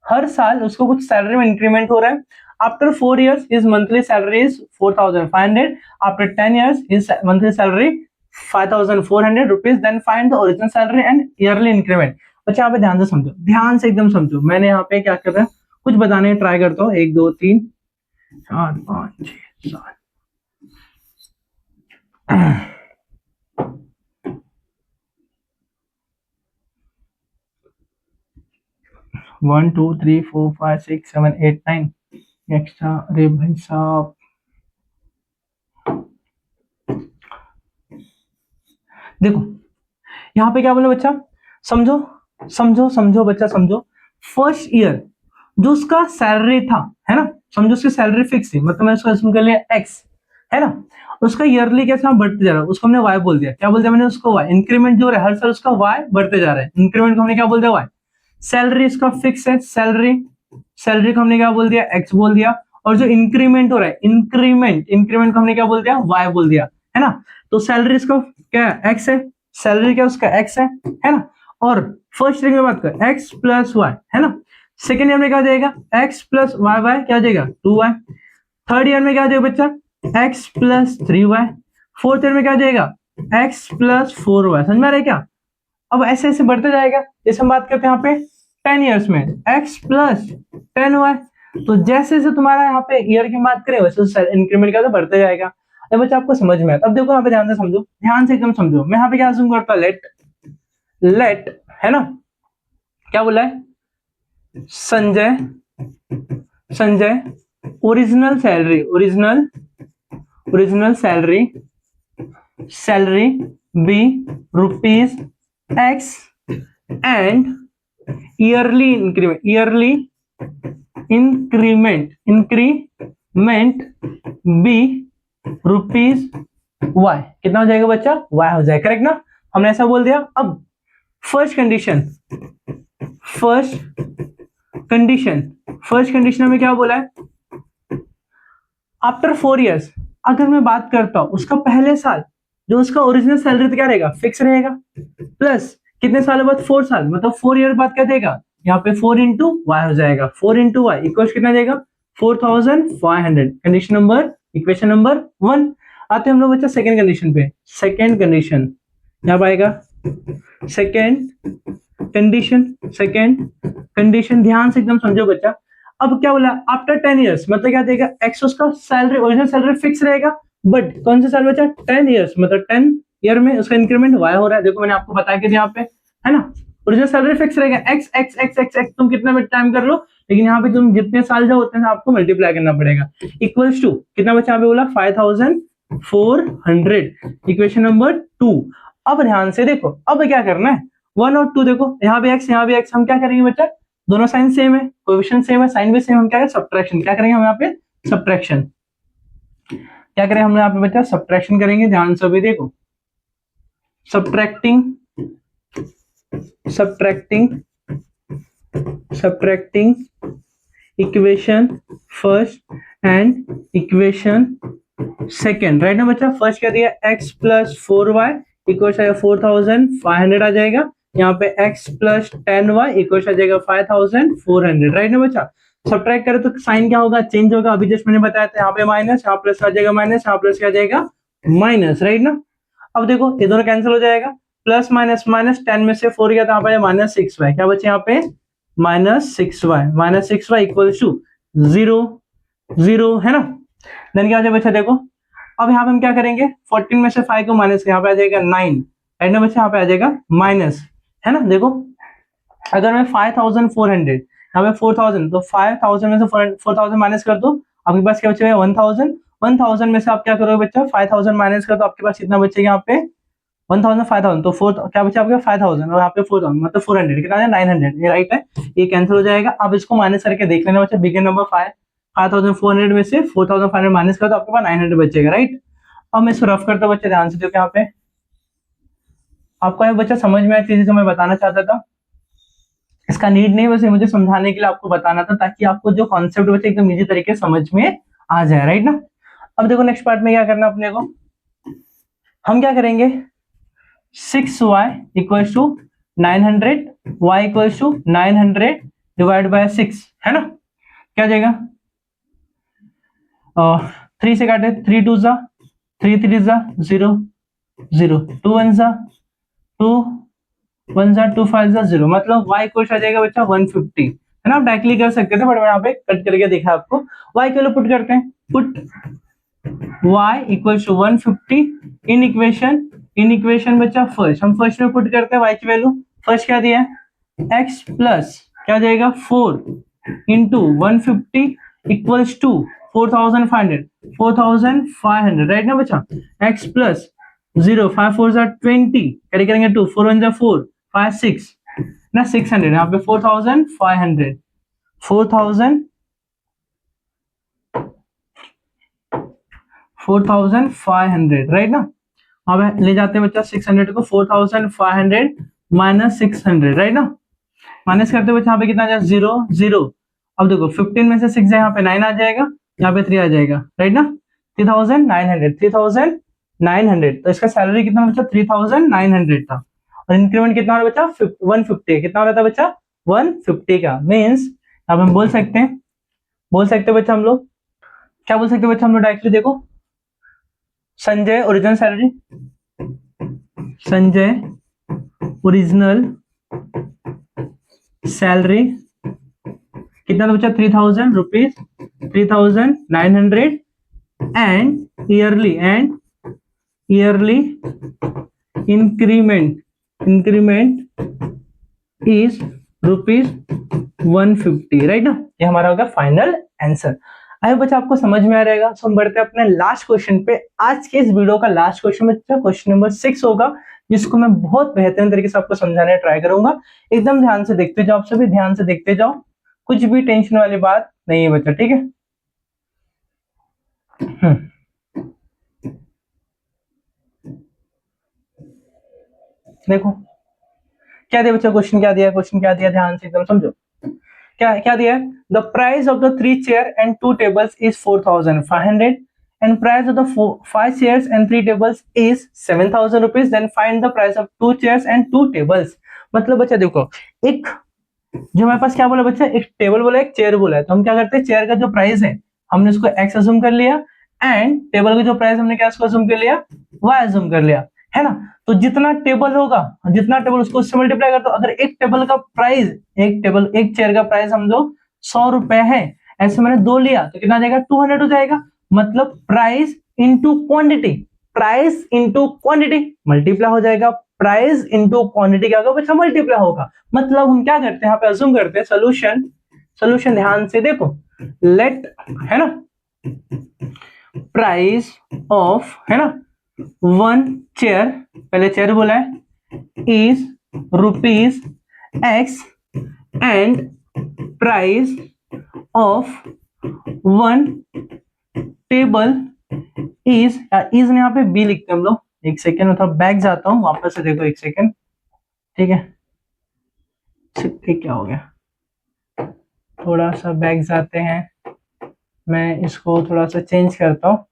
A: हर साल उसको कुछ सैलरी में इंक्रीमेंट हो रहा है। After 4 years his monthly salary is 4,500, after 10 years his monthly salary 5,400 rupees, then find the original salary and yearly increment। बच्चा यहाँ पे ध्यान से समझो, ध्यान से एकदम समझो, मैंने यहाँ पे क्या कर रहा है कुछ बताने ट्राई करता हूँ, 1 2 3 4 5 6 7 1 2 3 4 5 6 7 8 9 एक्स्ट्रा, अरे भाई साहब देखो यहाँ पे क्या बोले बच्चा, समझो बच्चा, समझो। फर्स्ट ईयर जो उसका सैलरी था, है ना, समझो उसकी सैलरी फिक्स है, मतलब मैं उसको assume कर लिया x, है ना, उसका ईयरली कैसा बढ़ते जा रहा है, उसको हमने y बोल दिया, क्या बोल दिया मैंने उसको y, इंक्रीमेंट जो है हर साल उसका y बढ़ते जा रहा है, इंक्रीमेंट को हमने क्या बोल दिया y। सैलरी इसका फिक्स है, सैलरी को हमने क्या बोल दिया x बोल दिया, और जो इंक्रीमेंट हो रहा है इंक्रीमेंट को हमने क्या बोल दिया y बोल दिया, है ना। तो सैलरी इसका क्या x है, सैलरी क्या उसका x है ना। और फर्स्ट ईयर में बात कर x प्लस y, है ना। सेकेंड ईयर में क्या जाएगा x प्लस वाई वाई, क्या जाएगा 2y। थर्ड ईयर में क्या जाएगा बच्चा x plus 3y। Fourth year में क्या जाएगा x प्लस 4y। समझ में आ रहा है क्या। अब ऐसे ऐसे बढ़ते जाएगा, जैसे हम बात करते हैं यहाँ पे 10 ईयर्स में x प्लस 10y। तो जैसे जैसे तुम्हारा यहाँ पे ईयर की बात करें वैसे इंक्रीमेंट क्या बढ़ते जाएगा। अब बच्चा आपको समझ में आता, अब देखो यहाँ पे ध्यान से समझो, ध्यान से एकदम समझो। मैं यहाँ पे क्या अज्यूम करता हूँ, लेट है ना, क्या बोला है Sanjay original salary be rupees x and yearly increment be rupees y। कितना हो जाएगा बच्चा y हो जाएगा, करेक्ट ना, हमने ऐसा बोल दिया। अब फर्स्ट कंडीशन में क्या बोला है, आफ्टर 4 years अगर मैं बात करता हूं उसका पहले साल जो उसका ओरिजिनल सैलरी तो क्या रहेगा फिक्स रहेगा, प्लस कितने सालों बाद 4 साल, मतलब 4 ईयर बाद क्या देगा यहाँ पे 4 इंटू वाई हो जाएगा, 4 इंटू वाई इक्वल कितना देगा 4500। Condition number equation number 1। आते हम लोग बच्चा सेकेंड कंडीशन पे। सेकेंड कंडीशन यहाँ आएगा, सेकेंड कंडीशन ध्यान से एकदम समझो बच्चा। अब क्या बोला आफ्टर 10 years मतलब क्या देगा एक्स उसका सैलरी ओरिजिनल सैलरी फिक्स रहेगा, बट कौन सा साल बचा, 10 ईयर्स, मतलब 10 ईयर में उसका इंक्रीमेंट y हो रहा है। देखो मैंने आपको बताया कि यहाँ पे है ना, ओरिजिनल सैलरी फिक्स रहेगा x x x x x, तुम कितना भी टाइम कर लो, लेकिन यहाँ पे तुम जितने साल जाओ उतने आपको मल्टीप्लाई करना पड़ेगा। इक्वल्स टू कितना बचा यहाँ पे बोला 5400, इक्वेशन नंबर 2। अब ध्यान से देखो, अब क्या करना है, 1 और 2 देखो, यहाँ भी x यहाँ भी x, हम क्या करेंगे बच्चा, दोनों साइन सेम है, कोएफिशिएंट सेम है, साइन भी सेम, हम क्या करें सब्ट्रैक्शन, क्या करेंगे हम यहाँ पे सब्ट्रैक्शन, क्या करें हम यहाँ पे बच्चा सब्ट्रैक्शन करेंगे। ध्यान से भी देखो, subtracting subtracting subtracting equation first and equation second, right ना बच्चा। फर्स्ट क्या दिया x प्लस 4y इक्वल 4500 आ जाएगा, यहाँ पे x प्लस 10y इक्वल आ जाएगा 5400, राइट ना बच्चा। सब्ट्रैक्ट करें तो साइन क्या होगा, चेंज होगा, अभी जस्ट मैंने बताया था, यहाँ पे माइनस, यहाँ प्लस आ जाएगा माइनस, यहाँ प्लस क्या जाएगा माइनस, राइट ना। अब देखो ये दोनों कैंसिल हो जाएगा, प्लस माइनस माइनस, 10 में से 4 गया तो यहाँ पे माइनस 6y, क्या बचे यहाँ पे माइनस 6y इक्वल टू 0 0, है ना। देन क्या हो जाएगा बच्चा देखो, अब यहाँ पे हम क्या करेंगे, 14 में से 5 को माइनस, यहाँ पे आ जाएगा 9, राइट ना बच्चा, यहाँ पे आ जाएगा माइनस, है ना। देखो अगर मैं 5400, यहाँ पे 4000, तो 5000 में से 4000 माइनस कर दो, आपके पास क्या बचेगा 1000, 1000 में से आप क्या करोगे बच्चा 5000 माइनस कर दो, आपके पास कितना बचेगा यहाँ पे 1000 5000, तो 4 क्या बचा आपका 5000 और यहाँ पे 4000 मतलब 400, कितना है 900, ये राइट है, ये कैंसिल हो जाएगा। अब इसको माइनस करके देख लेना बच्चा, बिग नंबर 5400 में से 4500 माइनस कर दो, आपके पास 900 बचेगा, राइट। अब मैं इसको रफ करता हूँ बच्चे, ध्यान से देखो यहाँ पे, आपको बच्चा समझ में आया चीजें जो मैं बताना चाहता था, इसका नीड नहीं, वैसे मुझे समझाने के लिए आपको बताना था, ताकि आपको जो कॉन्सेप्ट बच्चे एकदम इजी तरीके से समझ में आ जाए, राइट ना। अब देखो नेक्स्ट पार्ट में क्या करना अपने को, हम क्या करेंगे 6y equals to 900, y equals to 900 divide by 6, है ना। क्या जाएगा 3 से काटे, 3 2 जा 3 3 जा 0 0, 2 1 जा 2 1 जा 2 5 जा 0, मतलब y इक्वल्स आ जाएगा बच्चा 150, है ना। आप डायरेक्टली कर सकते थे, बट मैं यहाँ पे कट करके दिखा आपको। y के लिए पुट करते हैं, put y equals to 150 in equation बच्चा फर्स्ट, हम फर्स्ट में पुट करते हैं y की वैल्यू, फर्स्ट क्या दिया है x प्लस क्या जाएगा 4 इंटू 150 इक्वल्स टू 4500, राइट ना बच्चा। x प्लस 0 5 4 जा 20, कैरी करेंगे 2 4 1 जा 4 5 6 ना 600, यहाँ पे 4500, राइट ना। अब ले जाते हैं बच्चा 600 को, 4500 माइनस 600, राइट ना। माइनस करते हुए यहाँ पे कितना आ जाएगा 0 0, अब देखो 15 में से 6 यहाँ पे 9 आ जाएगा, यहाँ पे 3 आ जाएगा, राइट ना। 3900, तो इसका सैलरी कितना बच्चा 3900 था, और इंक्रीमेंट कितना हो रहा है बच्चा 150, कितना हो रहा था बच्चा 150 का। मीन्स अब हम बोल सकते हैं बच्चा, हम लोग क्या बोल सकते हैं बच्चा, हम लोग डायरेक्टली देखो, Sanjay original salary, Sanjay original salary कितना बच्चा 3000 rupees, 3900, and yearly increment is rupees 150, right ना। ये हमारा होगा फाइनल आंसर। आई होप बच्चा आपको समझ में आ रहेगा। सो हम बढ़ते हैं अपने लास्ट क्वेश्चन पे। आज के इस वीडियो का लास्ट क्वेश्चन बच्चा क्वेश्चन नंबर 6 होगा, जिसको मैं बहुत बेहतरीन तरीके से आपको समझाने ट्राई करूंगा। एकदम ध्यान से देखते जाओ, आप सभी ध्यान से देखते जाओ, कुछ भी टेंशन वाली बात नहीं है बच्चा, ठीक है। देखो क्या दिया बच्चा, क्वेश्चन क्या दिया, ध्यान से एकदम समझो। क्या दिया है, the price of the 3 chair and 2 tables is 4500 and price of the 5 chairs and 3 tables is 7000 rupees, then find the price of 2 chairs and 2 tables। मतलब बच्चा देखो, एक जो हमारे पास क्या बोला बच्चा, एक टेबल बोला एक चेयर बोला है, तो हम क्या करते हैं, चेयर का जो प्राइस है हमने उसको x अज्यूम कर लिया, एंड टेबल का जो प्राइस हमने क्या उसको अज्यूम कर लिया, y अज्यूम कर लिया, है ना। तो जितना टेबल होगा, जितना टेबल उसको उससे मल्टीप्लाई कर दो। अगर एक टेबल का प्राइस, एक चेयर का प्राइस हम जो 100 रुपए है, ऐसे मैंने 2 लिया तो कितना जाएगा 200 हो जाएगा। मतलब price into quantity, price into quantity multiply हो जाएगा, प्राइस इंटू क्वांटिटी क्या होगा बच्चा मल्टीप्लाई होगा। मतलब हम क्या करते हैं यहाँ पे अज्यूम करते हैं सोल्यूशन ध्यान से देखो, लेट है ना प्राइस ऑफ है ना वन चेयर, पहले चेयर बोला है, is rupees x and price of one table is में यहाँ पे बी लिखते हैं हम लोग। एक सेकेंड में थोड़ा बैक जाता हूँ वापस से, देखो एक सेकेंड, ठीक है ठीक, क्या हो गया, थोड़ा सा बैक जाते हैं, मैं इसको थोड़ा सा चेंज करता हूँ।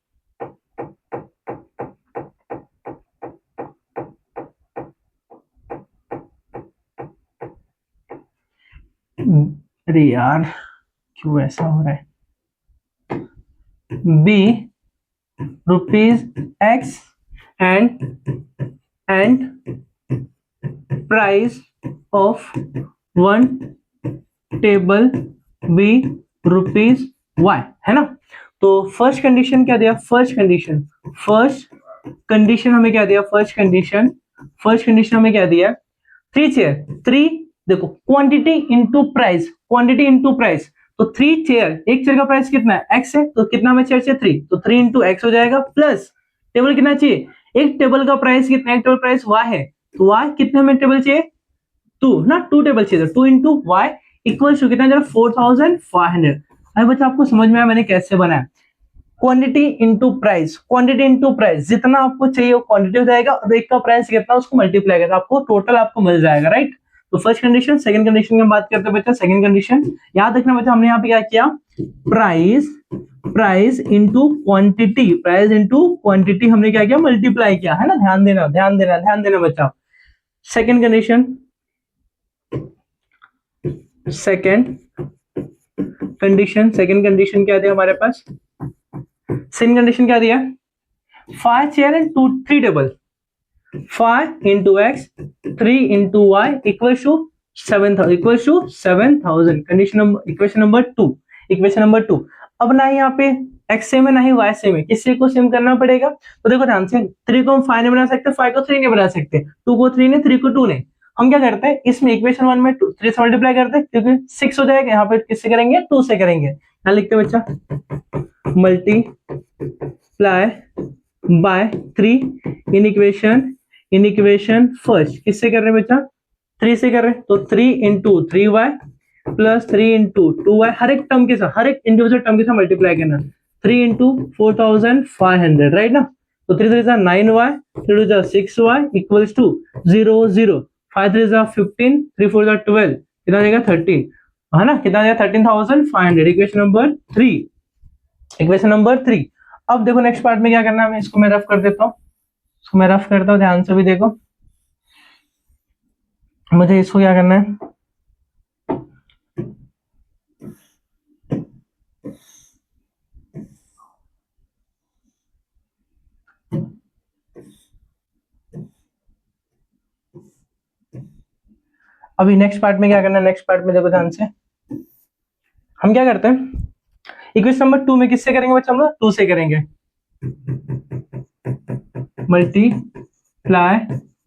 A: अरे यार क्यों ऐसा हो रहा है, be rupees x and price of one table be rupees y, है ना। तो फर्स्ट कंडीशन क्या दिया, फर्स्ट कंडीशन हमें क्या दिया, फर्स्ट कंडीशन हमें क्या दिया, थ्री चेयर, थ्री देखो क्वांटिटी इंटू प्राइस, तो थ्री चेयर, एक चेयर का प्राइस कितना है एक्स है, तो कितना में चेयर चाहिए थ्री, तो थ्री इंटू एक्स हो जाएगा, प्लस टेबल कितना चाहिए, एक टेबल का प्राइस कितना है, एक टेबल प्राइस वाई है, तो वाई कितने में टेबल चाहिए टू ना, टू टेबल चाहिए, two into y equal to कितना 4500। अरे बच्चा आपको समझ में आया मैंने कैसे बनाया, क्वांटिटी इंटू प्राइस, जितना आपको चाहिए वो क्वांटिटी हो जाएगा, और एक का प्राइस कितना उसको मल्टीप्लाई करके आपको टोटल आपको मिल जाएगा, राइट। तो फर्स्ट कंडीशन, सेकंड कंडीशन की हम बात करते हैं बच्चा, सेकंड कंडीशन याद रखना बच्चा, हमने यहाँ पे क्या किया, प्राइस इंटू क्वांटिटी हमने क्या किया, मल्टीप्लाई किया, है ना, ध्यान देना बच्चा। सेकंड कंडीशन क्या दिया हमारे पास, सेकंड कंडीशन क्या दिया, 5 chair and 3 table, 5 into x 3 into y equal to 7000, equation number two. अब ना यहाँ पे एक्स सेम है ना ही वाई सेम है, किसी को सेम करना पड़ेगा, तो देखो ध्यान से, 3 को हम 5 नहीं बना सकते, 5 को 3 नहीं बना सकते, 2 को 3 ने, 3 को 2 ने, हम क्या करते हैं इसमें इक्वेशन 1 में 3 से मल्टीप्लाई करते हैं, क्योंकि 6 हो जाएगा, यहाँ पे किससे करेंगे 2 से करेंगे, यहाँ लिखते हैं बच्चा multiply by 3 in equation first, किससे कर रहे हैं बच्चा 3 से कर रहे हैं, तो 3 into 3y plus 3 into 2y, हर एक टर्म के साथ, हर एक इंडिविजुअल टर्म के साथ मल्टीप्लाई करना, 3 इंटू 4500, राइट ना। तो 3 3 9y, 3 2 6y इक्वल्स टू 0 0, 5 3 15, 3 4 12, कितना देगा 13, है ना, कितना देगा 13500, इक्वेशन नंबर 3। अब देखो नेक्स्ट पार्ट में क्या करना है, इसको मैं रफ कर देता हूँ, ध्यान से भी देखो, मुझे इसको क्या करना है, अभी नेक्स्ट पार्ट में क्या करना है, नेक्स्ट पार्ट में देखो ध्यान से, हम क्या करते हैं इक्वेशन नंबर 2 में किससे करेंगे बच्चा, हम लोग 2 से करेंगे, multiply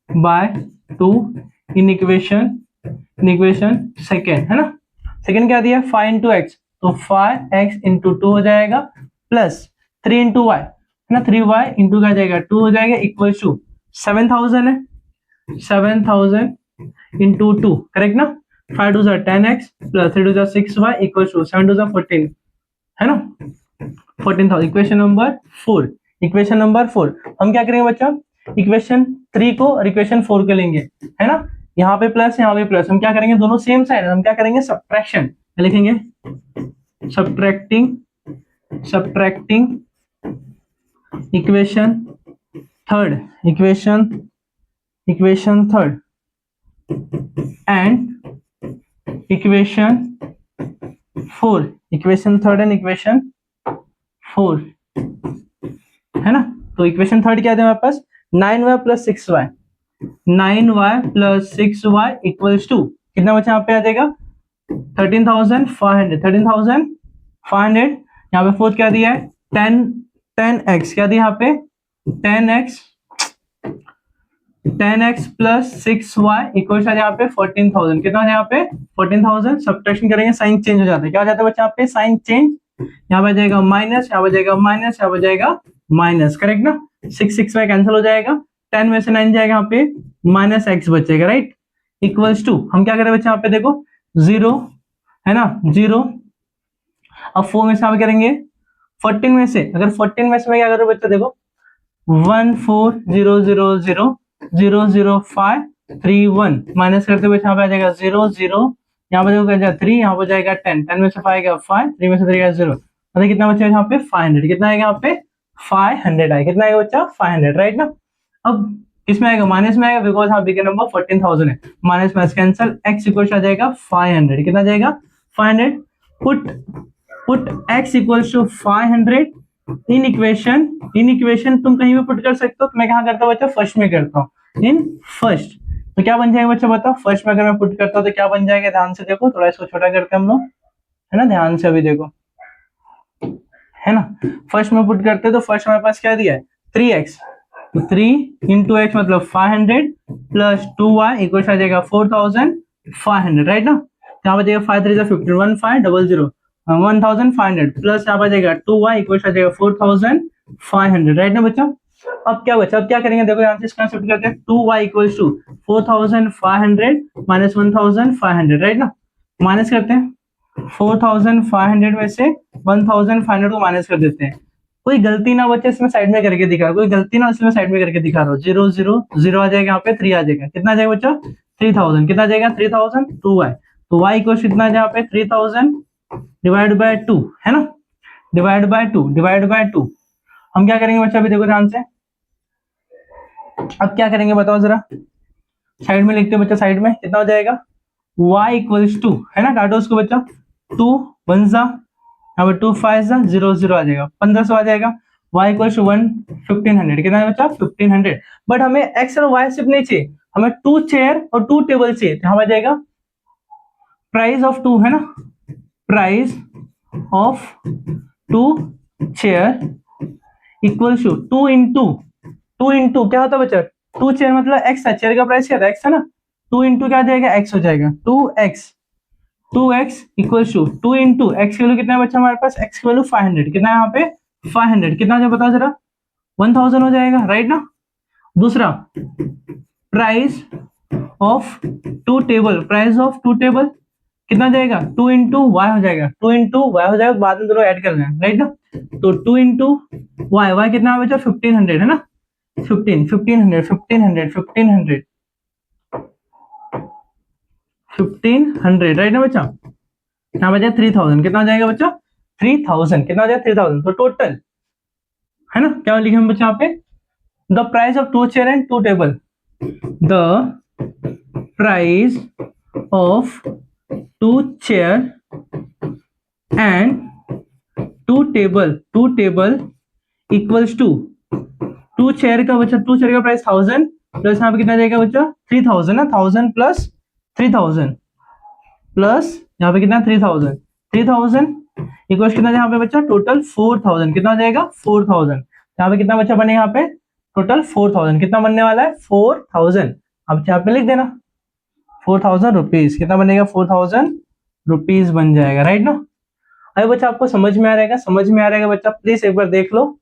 A: by 2 in equation second, है ना। सेकेंड क्या दिया 5 इंटू एक्स, तो 5x इंटू 2 हो जाएगा, प्लस 3 इंटू वाई, है ना, 3y इंटू क्या जाएगा 2 हो जाएगा, इक्वल टू 7000 है, 7000 इंटू 2, करेक्ट ना, 5 2 10x plus 3 2 6y equal to 7 2 14, है ना, 14000, इक्वेशन नंबर 4। हम क्या करेंगे बच्चा, इक्वेशन 3 को और इक्वेशन 4 को लेंगे, है ना, यहाँ पे प्लस यहाँ पे प्लस, हम क्या करेंगे दोनों सेम साइड, हम क्या करेंगे सब्ट्रैक्शन, लिखेंगे subtracting equation third and equation 4, है ना। तो इक्वेशन थर्ड क्या है हमारे पास, 9y plus 6y equals to कितना बचा, यहाँ पे आ जाएगा 13,500, यहाँ पे फोर्थ क्या दिया है 10 10x क्या दिया यहाँ पे 10x प्लस 6y इक्वल यहाँ पे 14,000 कितना है यहाँ पे 14,000 सब्ट्रैक्शन करेंगे साइन चेंज हो जाता है क्या हो जाता है बच्चा यहाँ पे साइन चेंज यहाँ पे जाएगा माइनस यहाँ पे जाएगा माइनस यहाँ पे जाएगा माइनस करेक्ट ना 6 कैंसिल हो जाएगा 10 में से 9 जाएगा यहाँ पे माइनस एक्स बचेगा राइट इक्वल्स टू हम क्या करें बच्चा यहाँ पे देखो 0 है ना 0 अब 4 में से यहाँ पे करेंगे 14 में से अगर 14 में से मैं क्या करूँ बच्चा देखो 14,0,0,0,0,0,5,3,1 माइनस करते हुए यहाँ पे आ जाएगा 0 0 यहाँ पे देखो क्या जाएगा 3 यहाँ पे जाएगा 10 में से 5 आएगा 5 3 में से 3 आएगा 0 मतलब कितना बचेगा यहाँ पे 500 कितना आएगा यहाँ पे 500 आएगा कितना आएगा बच्चा 500 राइट ना अब किसमें आएगा माइनस में आएगा बिकॉज यहाँ बिग नंबर 14,000 है minus minus cancel x equal आ जाएगा 500 कितना जाएगा 500 put x equals to 500 in equation तुम कहीं भी पुट कर सकते हो तो मैं कहाँ करता हूँ बच्चा फर्स्ट में करता हूँ इन फर्स्ट तो क्या बन जाएगा बच्चा बताओ फर्स्ट में अगर मैं पुट करता हूँ तो क्या बन जाएगा ध्यान से देखो थोड़ा इसको छोटा करते हैं हम लोग है ना ध्यान से अभी देखो है ना फर्स्ट में पुट करते हैं तो फर्स्ट हमारे पास क्या दिया है 3x तो 3 इंटू एक्स मतलब 500 प्लस 2y इक्वल आ जाएगा 4,500 राइट ना यहाँ पर जाएगा 5 3 15 1500 1,500 प्लस यहाँ पर जाएगा 2y इक्वल आ जाएगा 4,500 राइट ना बच्चा अब क्या बचा अब क्या करेंगे देखो यहाँ से इसका शिफ्ट करते हैं 2y equals to 4,500 minus 1,500 right ना माइनस करते हैं 4,500 में से 1,500 को माइनस कर देते हैं कोई गलती ना बचे इसमें साइड में करके दिखा कोई गलती ना इसमें साइड में करके दिखा रहा हूँ 0 0 0 आ जाएगा यहाँ पे 3 आ जाएगा कितना आ जाएगा बच्चा 3,000 कितना आ जाएगा 3,000 2y तो y इक्वल कितना है यहाँ पे 3,000 डिवाइड बाय 2 है ना डिवाइड बाय 2 हम क्या करेंगे बच्चा अभी देखो ध्यान से अब क्या करेंगे बताओ जरा साइड में लिखते हैं बच्चा साइड में कितना हो जाएगा y इक्वल्स टू है ना काटो उसको बच्चा 2 1 यहाँ पर 2 5 0 0 आ जाएगा 1500 आ जाएगा y इक्वल टू 1500 कितना है बच्चा 1500 बट हमें x और y सिर्फ नहीं चाहिए हमें 2 चेयर और 2 टेबल चाहिए यहाँ पर जाएगा प्राइस ऑफ 2 है ना price of 2 chair equal to 2 into क्या होता है बच्चा 2 चेयर मतलब x है चेयर का प्राइस क्या था x है ना 2 इंटू क्या जाएगा x हो जाएगा 2x equal to 2 into x की वैल्यू कितना है बच्चा हमारे पास x की वैल्यू 500 कितना है यहाँ पे 500 कितना है बताओ जरा 1,000 हो जाएगा राइट ना दूसरा प्राइस ऑफ 2 टेबल कितना जाएगा 2 इंटू वाई हो जाएगा 2 इंटू वाई हो जाएगा बाद में दोनों ऐड करना है राइट ना तो 2 इंटू वाई कितना है बच्चा 1500 है ना 1500 राइट ना बच्चा यहाँ बचा 3,000 कितना हो जाएगा बच्चा 3,000 कितना हो जाएगा 3,000 तो टोटल है ना क्या लिखे हम बच्चा यहाँ पे the price of 2 chair and 2 table the price of 2 chair and 2 table equals to 2 chair का बच्चा 2 चेयर का प्राइस 1,000 प्लस यहाँ पे कितना जाएगा बच्चा 3,000 ना 1,000 प्लस 3,000 प्लस यहाँ पे कितना 3,000 इक्वल कितना यहाँ पे बच्चा टोटल 4,000 कितना हो जाएगा 4,000 यहाँ पे कितना बच्चा बने यहाँ पे टोटल 4,000 कितना बनने वाला है 4,000 अब यहाँ पे लिख देना 4,000 रुपीज कितना बनेगा 4,000 रुपीज बन जाएगा राइट ना अरे बच्चा आपको समझ में आ रहेगा बच्चा प्लीज एक बार देख लो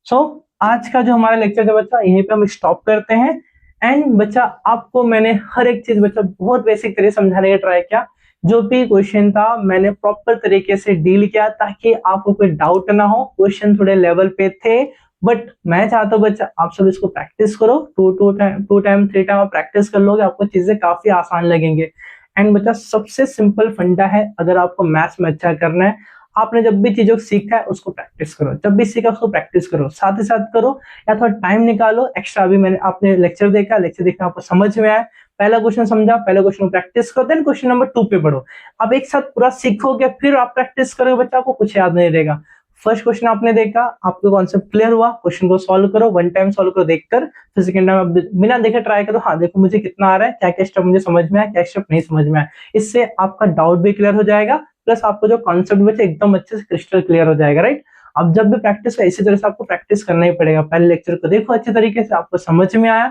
A: सो आज का जो हमारा लेक्चर है बच्चा यहीं पे हम स्टॉप करते हैं एंड बच्चा आपको मैंने हर एक चीज बच्चा बहुत बेसिक तरीके समझाने का ट्राई किया जो भी क्वेश्चन था मैंने प्रॉपर तरीके से डील किया ताकि आपको कोई डाउट ना हो क्वेश्चन थोड़े लेवल पे थे बट मैं चाहता हूँ बच्चा आप सब इसको प्रैक्टिस करो 2 टाइम 3 टाइम आप प्रैक्टिस कर लोगे आपको चीजें काफी आसान लगेंगे एंड बच्चा सबसे सिंपल फंडा है अगर आपको मैथ्स में अच्छा करना है आपने जब भी चीजों को सीखा है उसको प्रैक्टिस करो जब भी सीखा उसको प्रैक्टिस करो साथ ही साथ करो या थोड़ा टाइम निकालो एक्स्ट्रा अभी मैंने आपने लेक्चर देखा आपको समझ में आया पहला क्वेश्चन समझा पहला क्वेश्चन प्रैक्टिस करो देन क्वेश्चन नंबर 2 पे पढ़ो अब एक साथ पूरा सीखोगे फिर आप प्रैक्टिस करोगे बच्चा आपको कुछ याद नहीं रहेगा फर्स्ट क्वेश्चन आपने देखा आपको कॉन्सेप्ट क्लियर हुआ क्वेश्चन को सॉल्व करो 1 टाइम सॉल्व करो देखकर फिर सेकंड टाइम बिना देखे ट्राई करो हाँ देखो मुझे कितना आ रहा है क्या क्या स्टेप मुझे समझ में आया क्या स्टेप नहीं समझ में आया इससे आपका डाउट भी क्लियर हो जाएगा प्लस आपको जो कॉन्सेप्ट बचे एकदम अच्छे से क्रिस्टल क्लियर हो जाएगा राइट अब जब भी प्रैक्टिस हो इसी तरह से आपको प्रैक्टिस करना ही पड़ेगा। पहले लेक्चर को देखो अच्छे तरीके से, आपको समझ में आया,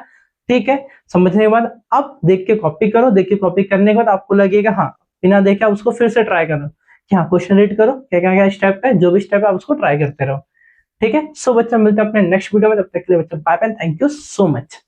A: ठीक है, समझने के बाद अब देख के कॉपी करो, देख के कॉपी करने के बाद आपको लगेगा हाँ, बिना देखे आप उसको फिर से ट्राई करो कि हाँ क्वेश्चन रीड करो, क्या क्या क्या स्टेप है, जो भी स्टेप है आप उसको ट्राई करते रहो, ठीक है। सो बच्चा मिलते हैं अपने नेक्स्ट वीडियो में, तब तक के लिए बच्चा bye bye, thank you so much.